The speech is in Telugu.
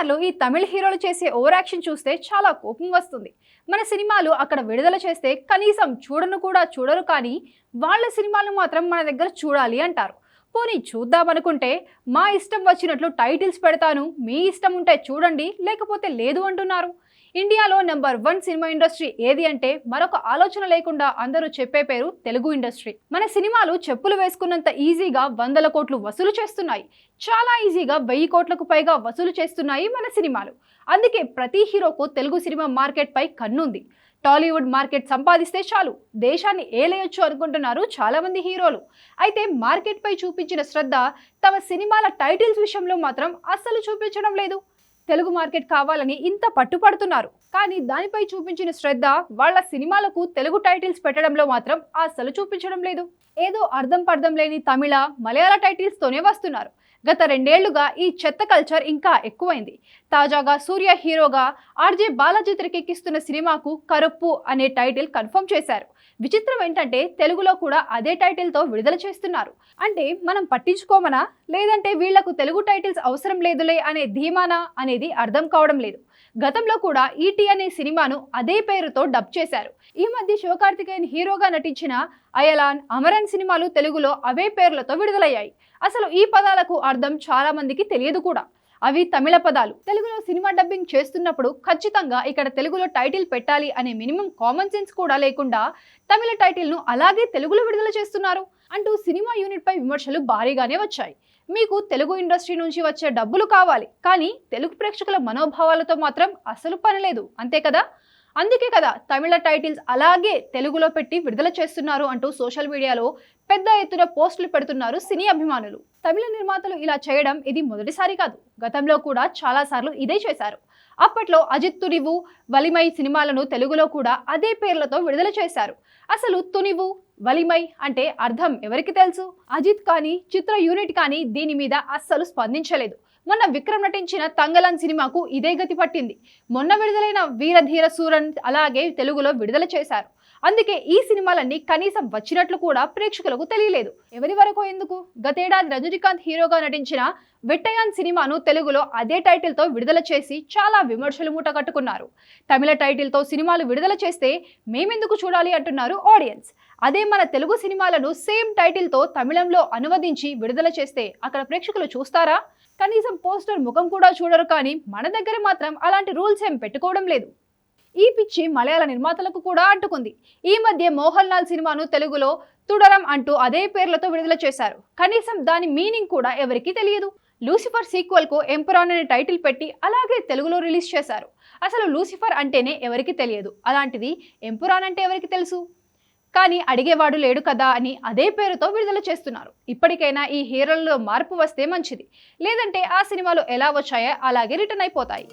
కొన్నిసార్లు ఈ తమిళ హీరోలు చేసే ఓవర్ యాక్షన్ చూస్తే చాలా కోపం వస్తుంది. మన సినిమాలు అక్కడ విడుదల చేస్తే కనీసం చూడను కూడా చూడరు, కానీ వాళ్ళ సినిమాలు మాత్రం మన దగ్గర చూడాలి అంటారు. పోనీ చూద్దామనుకుంటే మా ఇష్టం వచ్చినట్లు టైటిల్స్ పెడతాను, మీ ఇష్టం ఉంటే చూడండి లేకపోతే లేదు అంటున్నారు. ఇండియాలో నెంబర్ 1 సినిమా ఇండస్ట్రీ ఏది అంటే మరొక ఆలోచన లేకుండా అందరూ చెప్పే పేరు తెలుగు ఇండస్ట్రీ. మన సినిమాలు చెప్పులు వేసుకున్నంత ఈజీగా 100 కోట్లు వసూలు చేస్తున్నాయి. చాలా ఈజీగా 1000 కోట్లకు పైగా వసూలు చేస్తున్నాయి మన సినిమాలు. అందుకే ప్రతి హీరోకు తెలుగు సినిమా మార్కెట్ పై కన్నుంది. టాలీవుడ్ మార్కెట్ సంపాదిస్తే చాలు దేశాన్ని ఏలేయొచ్చు అనుకుంటున్నారు చాలా మంది హీరోలు. అయితే మార్కెట్ పై చూపించిన శ్రద్ధ తమ సినిమాల టైటిల్స్ విషయంలో మాత్రం అస్సలు చూపించడం లేదు. తెలుగు మార్కెట్ కావాలని ఇంత పట్టుపడుతున్నారు, కానీ దానిపై చూపించిన శ్రద్ధ వాళ్ళ సినిమాలకు తెలుగు టైటిల్స్ పెట్టడంలో మాత్రం అస్సలు చూపించడం లేదు. ఏదో అర్థం పర్థం లేని తమిళ, మలయాళ టైటిల్స్ తోనే వస్తున్నారు. గత 2 ఏళ్లుగా ఈ చెత్త కల్చర్ ఇంకా ఎక్కువైంది. తాజాగా సూర్య హీరోగా ఆర్జే బాలాజీ తెరకెక్కిస్తున్న సినిమాకు కరుప్పు అనే టైటిల్ కన్ఫర్మ్ చేశారు. విచిత్రం ఏంటంటే తెలుగులో కూడా అదే టైటిల్తో విడుదల చేస్తున్నారు. అంటే మనం పట్టించుకోమనా, లేదంటే వీళ్లకు తెలుగు టైటిల్స్ అవసరం లేదులే అనే ధీమానా అనేది అర్థం కావడం లేదు. గతంలో కూడా ఈటీ అనే సినిమాను అదే పేరుతో డబ్ చేశారు. ఈ మధ్య శివకార్తికేయన్ హీరోగా నటించిన అయలాన్, అమరన్ సినిమాలు తెలుగులో అవే పేర్లతో విడుదలయ్యాయి. అసలు ఈ పదాలకు అర్థం చాలా మందికి తెలియదు కూడా. అవి తమిళ పదాలు. తెలుగులో సినిమా డబ్బింగ్ చేస్తున్నప్పుడు ఖచ్చితంగా ఇక్కడ తెలుగులో టైటిల్ పెట్టాలి అనే మినిమం కామన్ సెన్స్ కూడా లేకుండా తమిళ టైటిల్ను అలాగే తెలుగులో విడుదల చేస్తున్నారు అంటూ సినిమా యూనిట్ పై విమర్శలు భారీగానే వచ్చాయి. మీకు తెలుగు ఇండస్ట్రీ నుంచి వచ్చే డబ్బులు కావాలి, కానీ తెలుగు ప్రేక్షకుల మనోభావాలతో మాత్రం అసలు పనిలేదు, అంతే కదా. అందుకే కదా తమిళ టైటిల్స్ అలాగే తెలుగులో పెట్టి విడుదల చేస్తున్నారు అంటూ సోషల్ మీడియాలో పెద్ద ఎత్తున పోస్టులు పెడుతున్నారు సినీ అభిమానులు. తమిళ నిర్మాతలు ఇలా చేయడం ఇది మొదటిసారి కాదు. గతంలో కూడా చాలా సార్లు ఇదే చేశారు. అప్పట్లో అజిత్ తునివు, వలిమై సినిమాలను తెలుగులో కూడా అదే పేర్లతో విడుదల చేశారు. అసలు తునివు, వలిమై అంటే అర్థం ఎవరికి తెలుసు? అజిత్ కానీ చిత్ర యూనిట్ కానీ దీని మీద అస్సలు స్పందించలేదు. మొన్న విక్రమ్ నటించిన తంగలాన్ సినిమాకు ఇదే గతి పట్టింది. మొన్న విడుదలైన వీరధీర సూరన్ అలాగే తెలుగులో విడుదల చేశారు. అందుకే ఈ సినిమాలన్నీ కనీసం వచ్చినట్లు కూడా ప్రేక్షకులకు తెలియలేదు. ఎవరి వరకు ఎందుకు, గతేడాది రజనీకాంత్ హీరోగా నటించిన వెట్టయాన్ సినిమాను తెలుగులో అదే టైటిల్తో విడుదల చేసి చాలా విమర్శలు మూటగట్టుకున్నారు. తమిళ టైటిల్తో సినిమాలు విడుదల చేస్తే మేమెందుకు చూడాలి అంటున్నారు ఆడియన్స్. అదే మన తెలుగు సినిమాలను సేమ్ టైటిల్తో తమిళంలో అనువదించి విడుదల చేస్తే అక్కడ ప్రేక్షకులు చూస్తారా? కనీసం పోస్టర్ ముఖం కూడా చూడరు. కానీ మన దగ్గర మాత్రం అలాంటి రూల్స్ ఏం పెట్టుకోవడం లేదు. ఈ పిచ్చి మలయాళ నిర్మాతలకు కూడా అంటుకుంది. ఈ మధ్య మోహన్ లాల్ సినిమాను తెలుగులో తుడరం అంటూ అదే పేర్లతో విడుదల చేశారు. కనీసం దాని మీనింగ్ కూడా ఎవరికీ తెలియదు. లూసిఫర్ సీక్వెల్ కు ఎంపురాన్ అనే టైటిల్ పెట్టి అలాగే తెలుగులో రిలీజ్ చేశారు. అసలు లూసిఫర్ అంటేనే ఎవరికి తెలియదు, అలాంటిది ఎంపురాన్ అంటే ఎవరికి తెలుసు? కానీ అడిగేవాడు లేడు కదా అని అదే పేరుతో విడుదల చేస్తున్నారు. ఇప్పటికైనా ఈ హీరోల్లో మార్పు వస్తే మంచిది, లేదంటే ఆ సినిమాలు ఎలా వచ్చాయో అలాగే రిటర్న్ అయిపోతాయి.